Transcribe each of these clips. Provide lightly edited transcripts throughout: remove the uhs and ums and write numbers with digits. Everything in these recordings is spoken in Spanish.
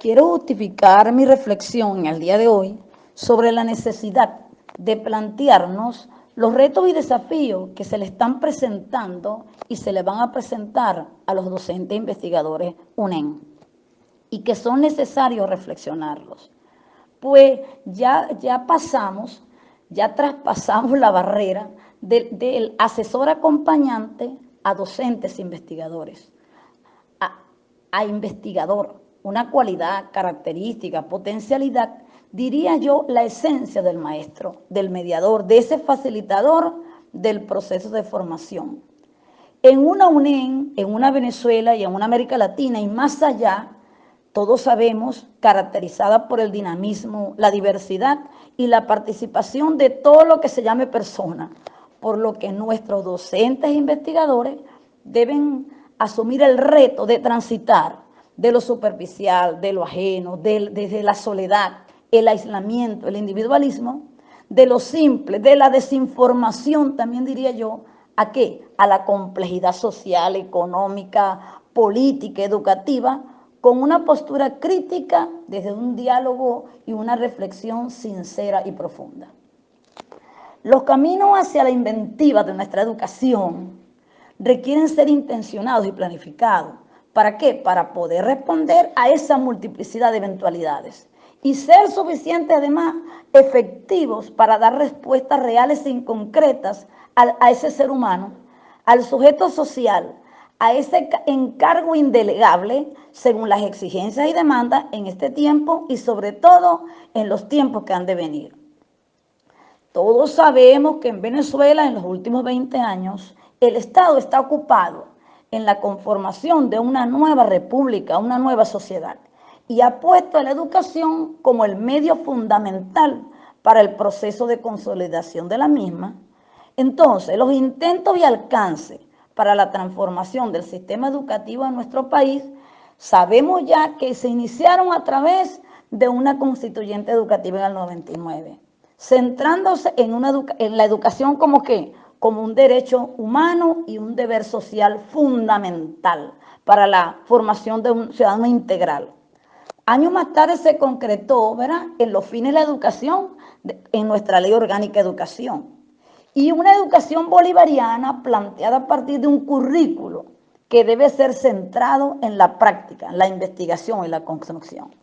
Quiero justificar mi reflexión en el día de hoy sobre la necesidad de plantearnos los retos y desafíos que se le están presentando y se le van a presentar a los docentes e investigadores UNEN y que son necesarios reflexionarlos. Pues ya traspasamos la barrera del asesor acompañante a docentes e investigadores, a investigador, una cualidad, característica, potencialidad, diría yo, la esencia del maestro, del mediador, de ese facilitador del proceso de formación. En una UNEN, en una Venezuela y en una América Latina y más allá, todos sabemos, caracterizada por el dinamismo, la diversidad y la participación de todo lo que se llame persona, por lo que nuestros docentes e investigadores deben asumir el reto de transitar de lo superficial, de lo ajeno, desde la soledad, el aislamiento, el individualismo, de lo simple, de la desinformación, también diría yo, ¿a qué? A la complejidad social, económica, política, educativa, con una postura crítica desde un diálogo y una reflexión sincera y profunda. Los caminos hacia la inventiva de nuestra educación requieren ser intencionados y planificados. ¿Para qué? Para poder responder a esa multiplicidad de eventualidades y ser suficientes, además, efectivos para dar respuestas reales y concretas a ese ser humano, al sujeto social, a ese encargo indelegable según las exigencias y demandas en este tiempo y sobre todo en los tiempos que han de venir. Todos sabemos que en Venezuela en los últimos 20 años el Estado está ocupado en la conformación de una nueva república, una nueva sociedad, y ha puesto a la educación como el medio fundamental para el proceso de consolidación de la misma. Entonces, los intentos y alcance para la transformación del sistema educativo en nuestro país, sabemos ya que se iniciaron a través de una constituyente educativa en el 99, centrándose en la educación como ¿qué? Como un derecho humano y un deber social fundamental para la formación de un ciudadano integral. Años más tarde se concretó, ¿verdad?, en los fines de la educación, en nuestra Ley Orgánica de Educación. Y una educación bolivariana planteada a partir de un currículo que debe ser centrado en la práctica, en la investigación y la construcción.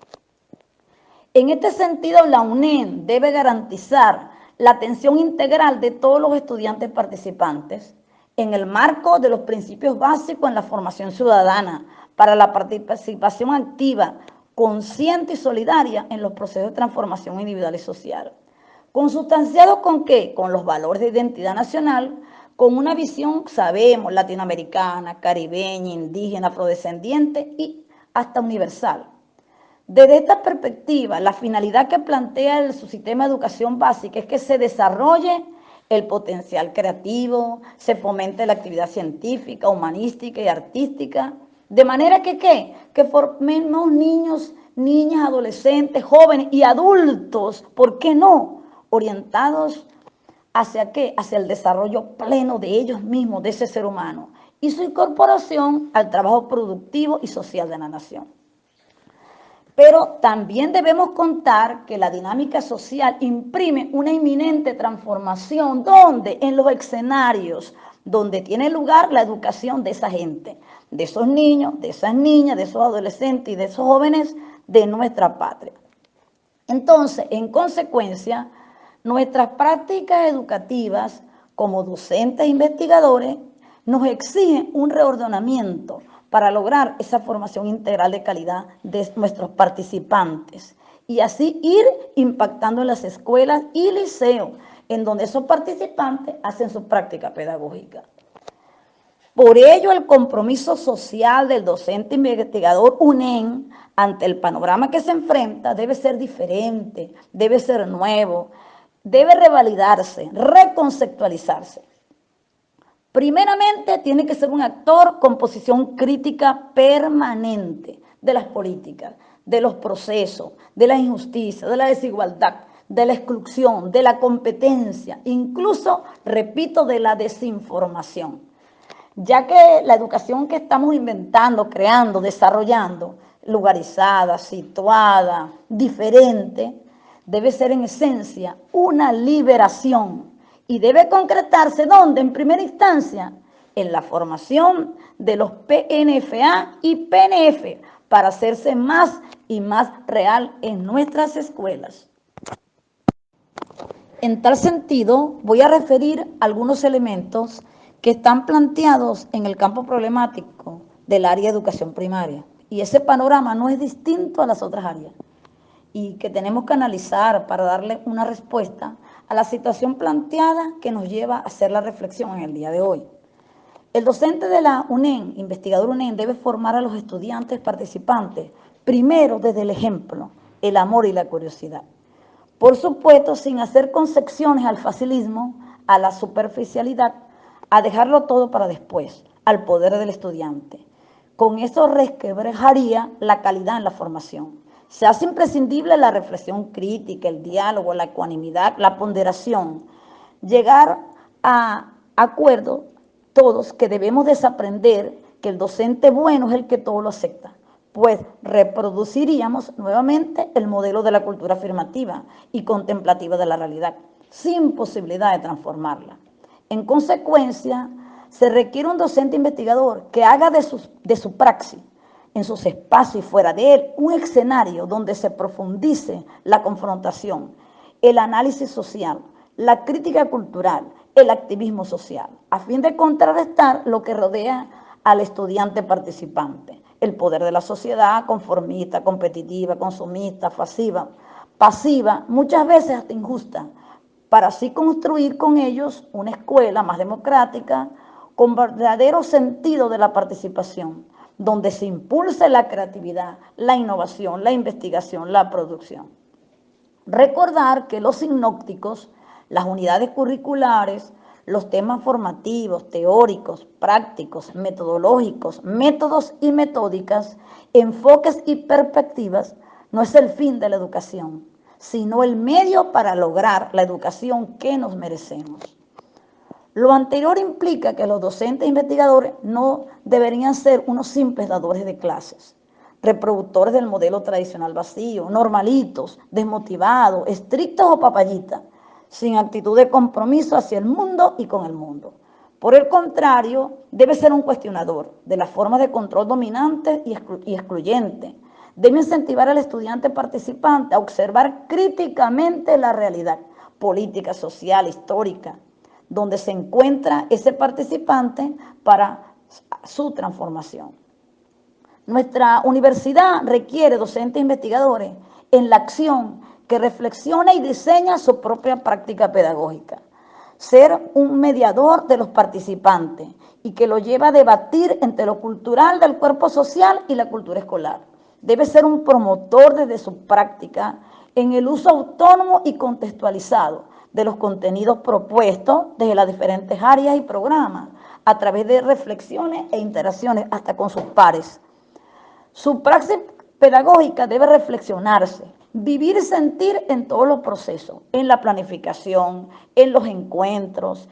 En este sentido, la UNEN debe garantizar la atención integral de todos los estudiantes participantes en el marco de los principios básicos en la formación ciudadana para la participación activa, consciente y solidaria en los procesos de transformación individual y social. Consustanciados con ¿qué? Con los valores de identidad nacional, con una visión, sabemos, latinoamericana, caribeña, indígena, afrodescendiente y hasta universal. Desde esta perspectiva, la finalidad que plantea su sistema de educación básica es que se desarrolle el potencial creativo, se fomente la actividad científica, humanística y artística, de manera que ¿qué? Que formemos niños, niñas, adolescentes, jóvenes y adultos, ¿por qué no?, orientados hacia ¿qué? Hacia el desarrollo pleno de ellos mismos, de ese ser humano, y su incorporación al trabajo productivo y social de la nación. Pero también debemos contar que la dinámica social imprime una inminente transformación, donde en los escenarios donde tiene lugar la educación de esa gente, de esos niños, de esas niñas, de esos adolescentes y de esos jóvenes de nuestra patria. Entonces, en consecuencia, nuestras prácticas educativas como docentes e investigadores nos exigen un reordenamiento para lograr esa formación integral de calidad de nuestros participantes y así ir impactando en las escuelas y liceos en donde esos participantes hacen su práctica pedagógica. Por ello, el compromiso social del docente investigador UNEN ante el panorama que se enfrenta debe ser diferente, debe ser nuevo, debe revalidarse, reconceptualizarse. Primeramente, tiene que ser un actor con posición crítica permanente de las políticas, de los procesos, de la injusticia, de la desigualdad, de la exclusión, de la competencia, incluso, repito, de la desinformación. Ya que la educación que estamos inventando, creando, desarrollando, lugarizada, situada, diferente, debe ser en esencia una liberación y debe concretarse ¿dónde? En primera instancia, en la formación de los PNFA y PNF para hacerse más y más real en nuestras escuelas. En tal sentido, voy a referir algunos elementos que están planteados en el campo problemático del área de educación primaria. Y ese panorama no es distinto a las otras áreas y que tenemos que analizar para darle una respuesta a la situación planteada que nos lleva a hacer la reflexión en el día de hoy. El docente de la UNED, investigador UNED, debe formar a los estudiantes participantes, primero desde el ejemplo, el amor y la curiosidad. Por supuesto, sin hacer concesiones al facilismo, a la superficialidad, a dejarlo todo para después, al poder del estudiante. Con eso resquebrajaría la calidad en la formación. Se hace imprescindible la reflexión crítica, el diálogo, la ecuanimidad, la ponderación. Llegar a acuerdo todos que debemos desaprender que el docente bueno es el que todo lo acepta, pues reproduciríamos nuevamente el modelo de la cultura afirmativa y contemplativa de la realidad, sin posibilidad de transformarla. En consecuencia, se requiere un docente investigador que haga de su praxis, en sus espacios y fuera de él, un escenario donde se profundice la confrontación, el análisis social, la crítica cultural, el activismo social, a fin de contrarrestar lo que rodea al estudiante participante, el poder de la sociedad conformista, competitiva, consumista, pasiva, muchas veces hasta injusta, para así construir con ellos una escuela más democrática, con verdadero sentido de la participación, donde se impulse la creatividad, la innovación, la investigación, la producción. Recordar que los sinópticos, las unidades curriculares, los temas formativos, teóricos, prácticos, metodológicos, métodos y metódicas, enfoques y perspectivas, no es el fin de la educación, sino el medio para lograr la educación que nos merecemos. Lo anterior implica que los docentes e investigadores no deberían ser unos simples dadores de clases, reproductores del modelo tradicional vacío, normalitos, desmotivados, estrictos o papallitas, sin actitud de compromiso hacia el mundo y con el mundo. Por el contrario, debe ser un cuestionador de las formas de control dominantes y excluyentes. Debe incentivar al estudiante participante a observar críticamente la realidad política, social, histórica, donde se encuentra ese participante para su transformación. Nuestra universidad requiere docentes e investigadores en la acción que reflexiona y diseña su propia práctica pedagógica. Ser un mediador de los participantes y que lo lleva a debatir entre lo cultural del cuerpo social y la cultura escolar. Debe ser un promotor desde su práctica en el uso autónomo y contextualizado de los contenidos propuestos desde las diferentes áreas y programas, a través de reflexiones e interacciones hasta con sus pares. Su praxis pedagógica debe reflexionarse, vivir y sentir en todos los procesos, en la planificación, en los encuentros,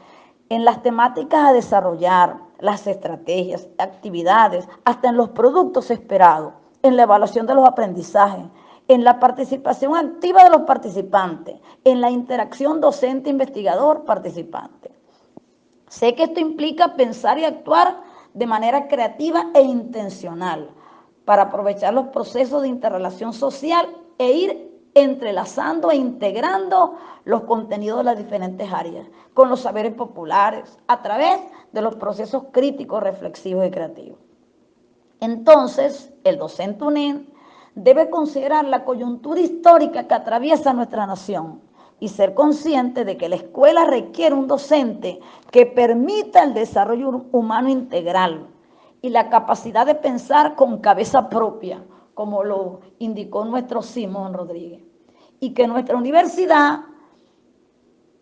en las temáticas a desarrollar, las estrategias, actividades, hasta en los productos esperados, en la evaluación de los aprendizajes, en la participación activa de los participantes, en la interacción docente-investigador-participante. Sé que esto implica pensar y actuar de manera creativa e intencional para aprovechar los procesos de interrelación social e ir entrelazando e integrando los contenidos de las diferentes áreas con los saberes populares a través de los procesos críticos, reflexivos y creativos. Entonces, el docente UNED debe considerar la coyuntura histórica que atraviesa nuestra nación y ser consciente de que la escuela requiere un docente que permita el desarrollo humano integral y la capacidad de pensar con cabeza propia, como lo indicó nuestro Simón Rodríguez, y que nuestra universidad,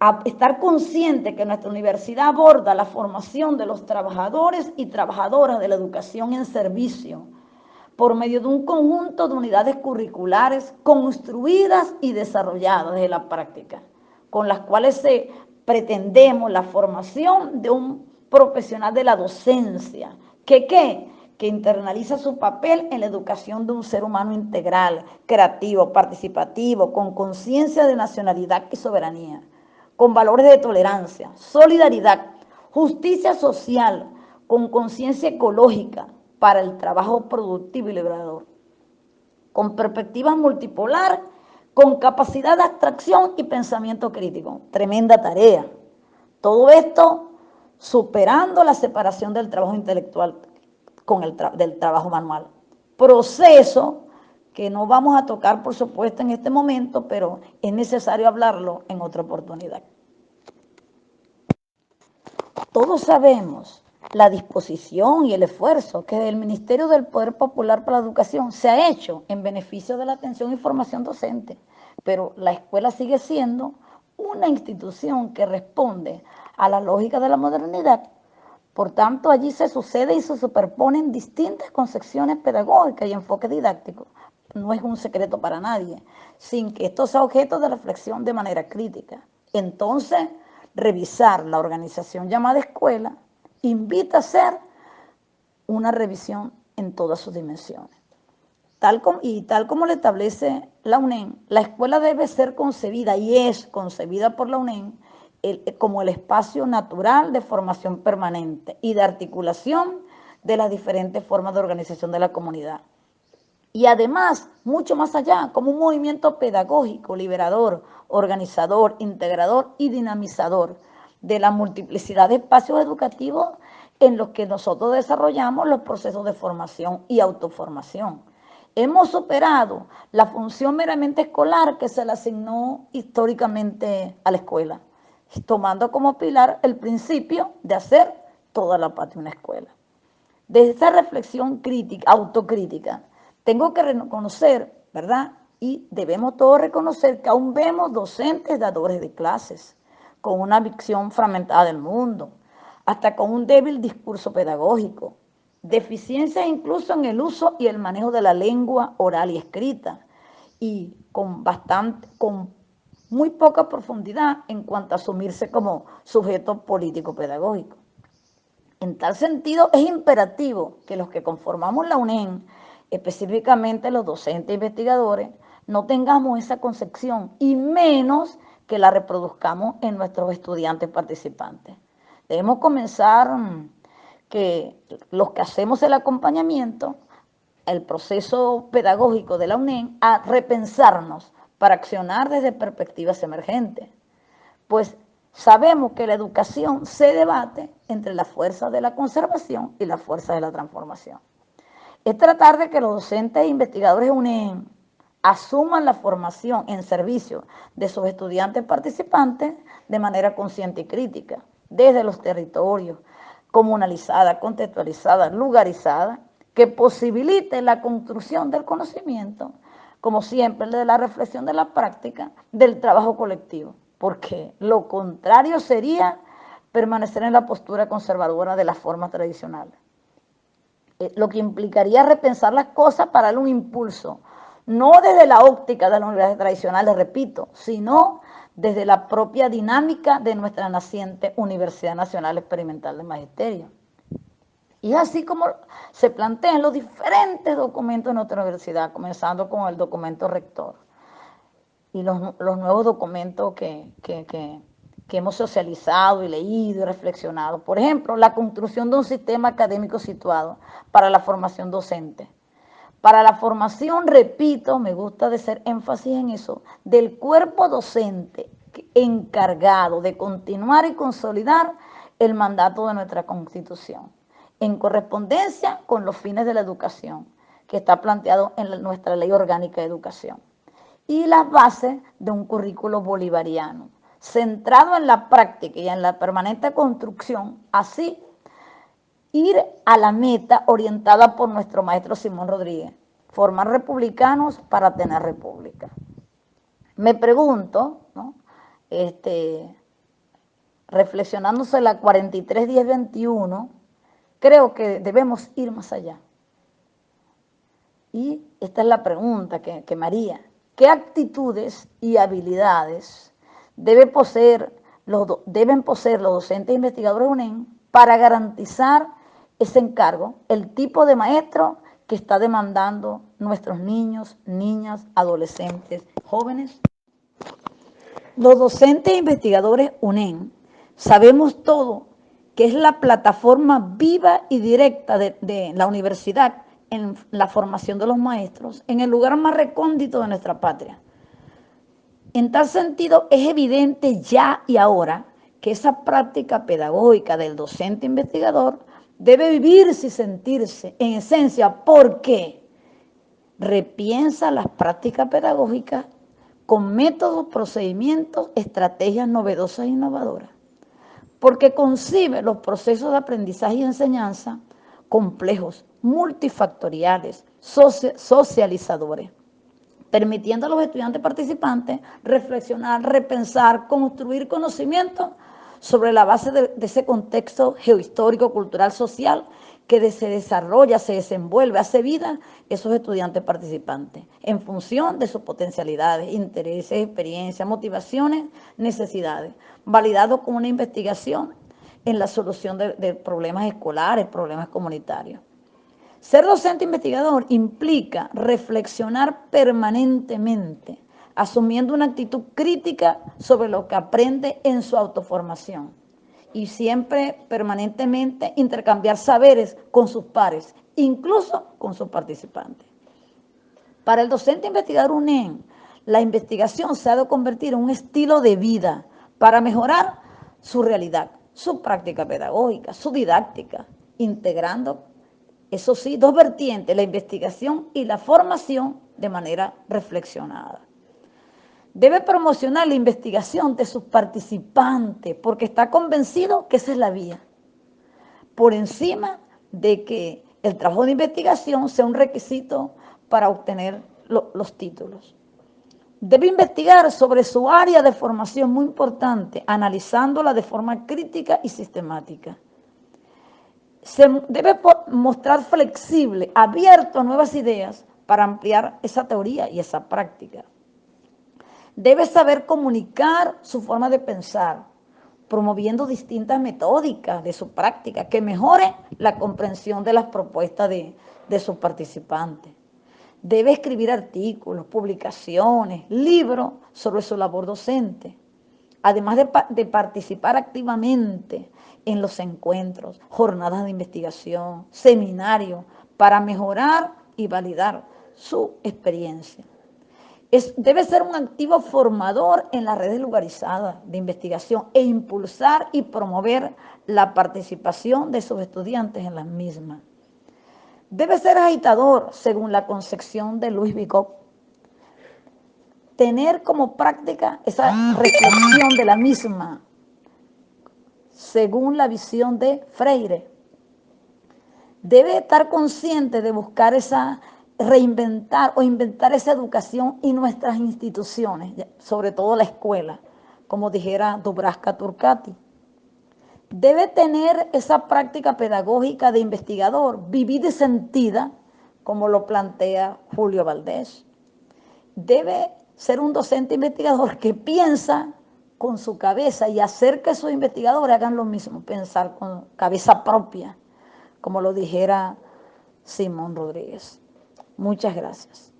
a estar consciente que nuestra universidad aborda la formación de los trabajadores y trabajadoras de la educación en servicio por medio de un conjunto de unidades curriculares construidas y desarrolladas desde la práctica, con las cuales pretendemos la formación de un profesional de la docencia, que que internaliza su papel en la educación de un ser humano integral, creativo, participativo, con conciencia de nacionalidad y soberanía, con valores de tolerancia, solidaridad, justicia social, con conciencia ecológica para el trabajo productivo y liberador, con perspectiva multipolar, con capacidad de abstracción y pensamiento crítico. Tremenda tarea. Todo esto superando la separación del trabajo intelectual con del trabajo manual. Proceso que no vamos a tocar, por supuesto, en este momento, pero es necesario hablarlo en otra oportunidad. Todos sabemos la disposición y el esfuerzo que el Ministerio del Poder Popular para la Educación se ha hecho en beneficio de la atención y formación docente, pero la escuela sigue siendo una institución que responde a la lógica de la modernidad. Por tanto, allí se sucede y se superponen distintas concepciones pedagógicas y enfoques didácticos. No es un secreto para nadie, sin que esto sea objeto de reflexión de manera crítica. Entonces, revisar la organización llamada escuela invita a hacer una revisión en todas sus dimensiones. Tal como lo establece la UNEM, la escuela debe ser concebida y es concebida por la UNEM como el espacio natural de formación permanente y de articulación de las diferentes formas de organización de la comunidad. Y además, mucho más allá, como un movimiento pedagógico, liberador, organizador, integrador y dinamizador de la multiplicidad de espacios educativos en los que nosotros desarrollamos los procesos de formación y autoformación. Hemos superado la función meramente escolar que se le asignó históricamente a la escuela, tomando como pilar el principio de hacer toda la patria una escuela. De esa reflexión crítica, autocrítica, tengo que reconocer, ¿verdad? Y debemos todos reconocer que aún vemos docentes dadores de clases, con una visión fragmentada del mundo, hasta con un débil discurso pedagógico, deficiencias incluso en el uso y el manejo de la lengua oral y escrita, y con muy poca profundidad en cuanto a asumirse como sujeto político-pedagógico. En tal sentido, es imperativo que los que conformamos la UNEM, específicamente los docentes e investigadores, no tengamos esa concepción y menos que la reproduzcamos en nuestros estudiantes participantes. Debemos comenzar que los que hacemos el acompañamiento, el proceso pedagógico de la UNEM, a repensarnos para accionar desde perspectivas emergentes. Pues sabemos que la educación se debate entre la fuerza de la conservación y la fuerza de la transformación. Es tratar de que los docentes e investigadores UNEM asuman la formación en servicio de sus estudiantes participantes de manera consciente y crítica, desde los territorios, comunalizada, contextualizada, lugarizada, que posibilite la construcción del conocimiento, como siempre, de la reflexión de la práctica, del trabajo colectivo, porque lo contrario sería permanecer en la postura conservadora de las formas tradicionales. Lo que implicaría repensar las cosas para darle un impulso, no desde la óptica de las universidades tradicionales, repito, sino desde la propia dinámica de nuestra naciente Universidad Nacional Experimental de Magisterio. Y así como se plantean los diferentes documentos de nuestra universidad, comenzando con el documento rector y los nuevos documentos que hemos socializado y leído y reflexionado. Por ejemplo, la construcción de un sistema académico situado para la formación docente. Para la formación, repito, me gusta hacer énfasis en eso, del cuerpo docente encargado de continuar y consolidar el mandato de nuestra Constitución, en correspondencia con los fines de la educación, que está planteado en nuestra Ley Orgánica de Educación, y las bases de un currículo bolivariano, centrado en la práctica y en la permanente construcción, así ir a la meta orientada por nuestro maestro Simón Rodríguez, formar republicanos para tener república. Me pregunto, ¿no? Reflexionando sobre la 43-10-21, creo que debemos ir más allá. Y esta es la pregunta que me haría. ¿Qué actitudes y habilidades deben poseer los docentes e investigadores UNEM para garantizar ese encargo, el tipo de maestro que está demandando nuestros niños, niñas, adolescentes, jóvenes. Los docentes e investigadores UNEN sabemos todo que es la plataforma viva y directa de la universidad en la formación de los maestros en el lugar más recóndito de nuestra patria. En tal sentido, es evidente ya y ahora que esa práctica pedagógica del docente investigador debe vivirse y sentirse en esencia porque repiensa las prácticas pedagógicas con métodos, procedimientos, estrategias novedosas e innovadoras, porque concibe los procesos de aprendizaje y enseñanza complejos, multifactoriales, socializadores, permitiendo a los estudiantes participantes reflexionar, repensar, construir conocimientos sobre la base de ese contexto geohistórico, cultural, social, que se desarrolla, se desenvuelve, hace vida esos estudiantes participantes, en función de sus potencialidades, intereses, experiencias, motivaciones, necesidades, validado con una investigación en la solución de problemas escolares, problemas comunitarios. Ser docente investigador implica reflexionar permanentemente, asumiendo una actitud crítica sobre lo que aprende en su autoformación y siempre permanentemente intercambiar saberes con sus pares, incluso con sus participantes. Para el docente investigador UNEN, la investigación se ha de convertir en un estilo de vida para mejorar su realidad, su práctica pedagógica, su didáctica, integrando, eso sí, dos vertientes, la investigación y la formación de manera reflexionada. Debe promocionar la investigación de sus participantes porque está convencido que esa es la vía, por encima de que el trabajo de investigación sea un requisito para obtener los títulos. Debe investigar sobre su área de formación, muy importante, analizándola de forma crítica y sistemática. Se debe mostrar flexible, abierto a nuevas ideas para ampliar esa teoría y esa práctica. Debe saber comunicar su forma de pensar, promoviendo distintas metódicas de su práctica que mejoren la comprensión de las propuestas de sus participantes. Debe escribir artículos, publicaciones, libros sobre su labor docente, además de participar activamente en los encuentros, jornadas de investigación, seminarios, para mejorar y validar su experiencia. Debe ser un activo formador en las redes localizadas de investigación e impulsar y promover la participación de sus estudiantes en las mismas. Debe ser agitador, según la concepción de Luis Vigot, tener como práctica esa reflexión de la misma, según la visión de Freire. Debe estar consciente de buscar esa, reinventar o inventar esa educación y nuestras instituciones, sobre todo la escuela, como dijera Dubravka Turcati. Debe tener esa práctica pedagógica de investigador, vivida y sentida, como lo plantea Julio Valdés. Debe ser un docente investigador que piensa con su cabeza y hacer que sus investigadores hagan lo mismo, pensar con cabeza propia, como lo dijera Simón Rodríguez. Muchas gracias.